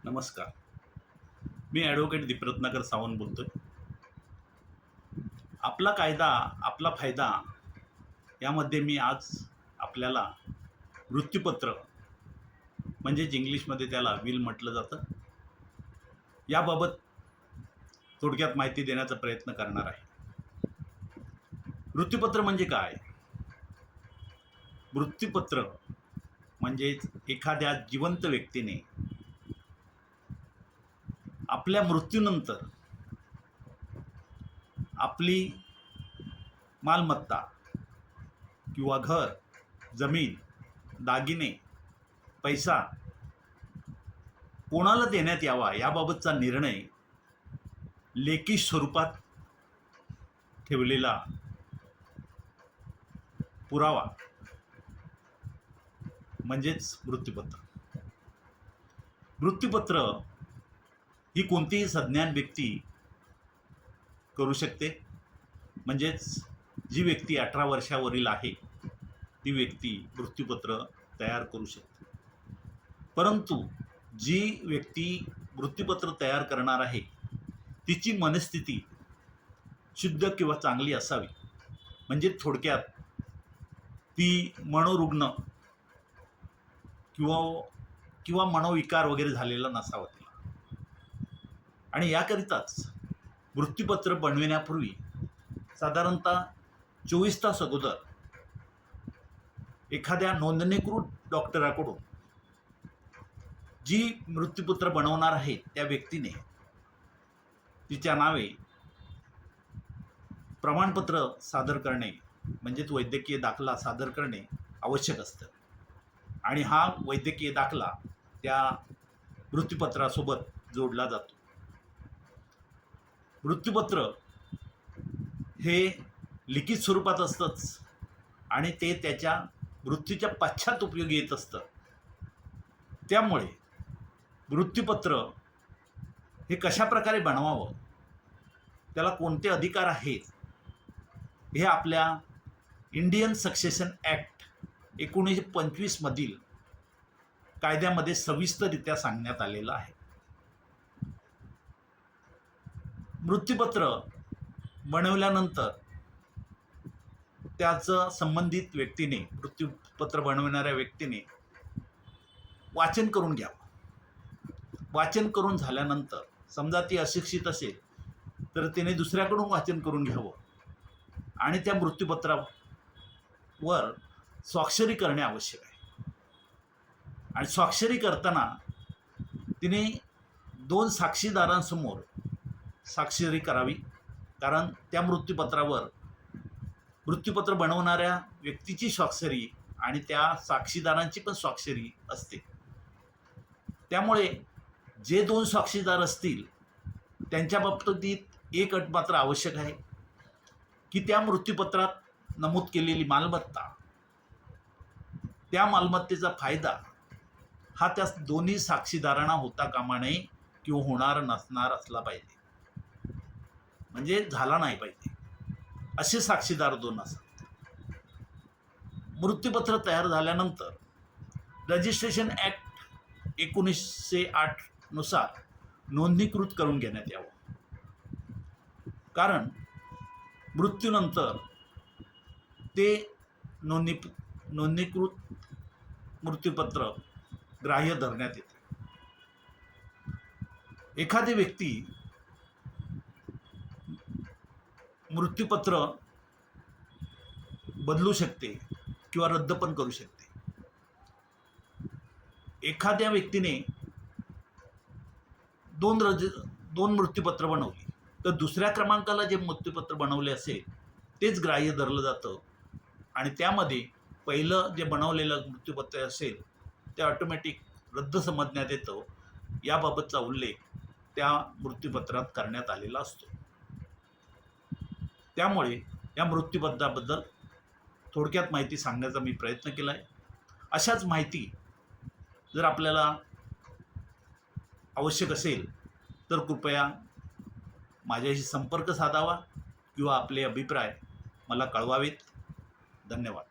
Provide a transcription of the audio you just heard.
नमस्कार. मी ॲडव्होकेट दीपरत्नाकर सावंत बोलतोय. आपला कायदा आपला फायदा यामध्ये मी आज आपल्याला मृत्यूपत्र म्हणजेच इंग्लिशमध्ये त्याला विल म्हटलं जातं, याबाबत थोडक्यात माहिती देण्याचा प्रयत्न करणार आहे. मृत्यूपत्र म्हणजे काय? मृत्यूपत्र म्हणजेच एखाद्या जिवंत व्यक्तीने आपल्या मृत्यूनंतर आपली मालमत्ता किंवा घर, जमीन, दागिने, पैसा कोणाला देण्यात यावा याबाबतचा निर्णय लेखी स्वरूपात ठेवलेला पुरावा म्हणजेच मृत्यूपत्र. मृत्यूपत्र ही कोणतीही सज्ञान व्यक्ती करू शकते. म्हणजेच जी व्यक्ती 18 वर्षावरील आहे ती व्यक्ती मृत्यूपत्र तयार करू शकते. परंतु जी व्यक्ती मृत्यूपत्र तयार करणार आहे तिची मनस्थिती शुद्ध किंवा चांगली असावी. म्हणजे थोडक्यात ती मनोरुग्ण किंवा मनोविकार वगैरे झालेला नसावा तिला. आणि याकरिताच मृत्यूपत्र बनविण्यापूर्वी साधारणतः 24 तास अगोदर एखाद्या नोंदणीकृत डॉक्टराकडून जी मृत्यूपत्र बनवणार आहे त्या व्यक्तीने तिच्या नावे प्रमाणपत्र सादर करणे म्हणजेच वैद्यकीय दाखला सादर करणे आवश्यक असतं. आणि हा वैद्यकीय दाखला त्या मृत्यूपत्रासोबत जोडला जातो. मृत्यूपत्र हे लिखित स्वरूपात असतंच आणि ते त्याच्या मृत्यूच्या पश्चात उपयोगी येत असतं. त्यामुळे मृत्यूपत्र हे कशाप्रकारे बनवावं, त्याला कोणते अधिकार आहेत, हे आपल्या इंडियन सक्सेशन ॲक्ट 1925 मधील कायद्यामध्ये सविस्तररित्या सांगण्यात आलेलं आहे. मृत्यूपत्र बनवल्यानंतर त्याचं संबंधित व्यक्तीने, मृत्यूपत्र बनवणाऱ्या व्यक्तीने वाचन करून घ्यावं. वाचन करून झाल्यानंतर समजा ती अशिक्षित असेल तर तिने दुसऱ्याकडून वाचन करून घ्यावं आणि त्या मृत्यूपत्रावर स्वाक्षरी करणे आवश्यक आहे. आणि स्वाक्षरी करताना तिने 2 साक्षीदारांसमोर स्वाक्षरी करावी. कारण त्या मृत्यूपत्रावर मृत्यूपत्र बनवणाऱ्या व्यक्तीची स्वाक्षरी आणि त्या साक्षीदारांची पण स्वाक्षरी असते. त्यामुळे जे 2 साक्षीदार असतील त्यांच्या बाबतीत एक अट मात्र आवश्यक आहे की त्या मृत्यूपत्रात नमूद केलेली मालमत्ता, त्या मालमत्तेचा फायदा हा त्या दोन्ही साक्षीदारांना होता कामा नये किंवा होणार नसणार असला पाहिजे. म्हणजे झाला नाही पाहिजे. असे साक्षीदार 2 असतात. मृत्यूपत्र तयार झाल्यानंतर रजिस्ट्रेशन ॲक्ट 1908 नुसार नोंदणीकृत करून घेण्यात यावं. कारण मृत्यूनंतर ते नोंदणीकृत मृत्यूपत्र ग्राह्य धरण्यात येते. एखादी व्यक्ती मृत्यूपत्र बदलू शकते किंवा रद्द पण करू शकते. एखाद्या व्यक्तीने 2 मृत्यूपत्र बनवली तर दुसऱ्या क्रमांकाला जे मृत्यूपत्र बनवले असेल तेच ग्राह्य धरलं जातं आणि त्यामध्ये पहिलं जे बनवलेलं मृत्यूपत्र असेल ते ऑटोमॅटिक रद्द समजण्यात येतं. याबाबतचा उल्लेख त्या मृत्यूपत्रात करण्यात आलेला असतो. त्यामुळे या मृत्यूपत्राबद्दल थोडक्यात माहिती सांगण्याचा मी प्रयत्न केला आहे. अशाच माहिती जर आपल्याला आवश्यक असेल तर कृपया माझ्याशी संपर्क साधावा किंवा आपले अभिप्राय मला कळवावेत. धन्यवाद.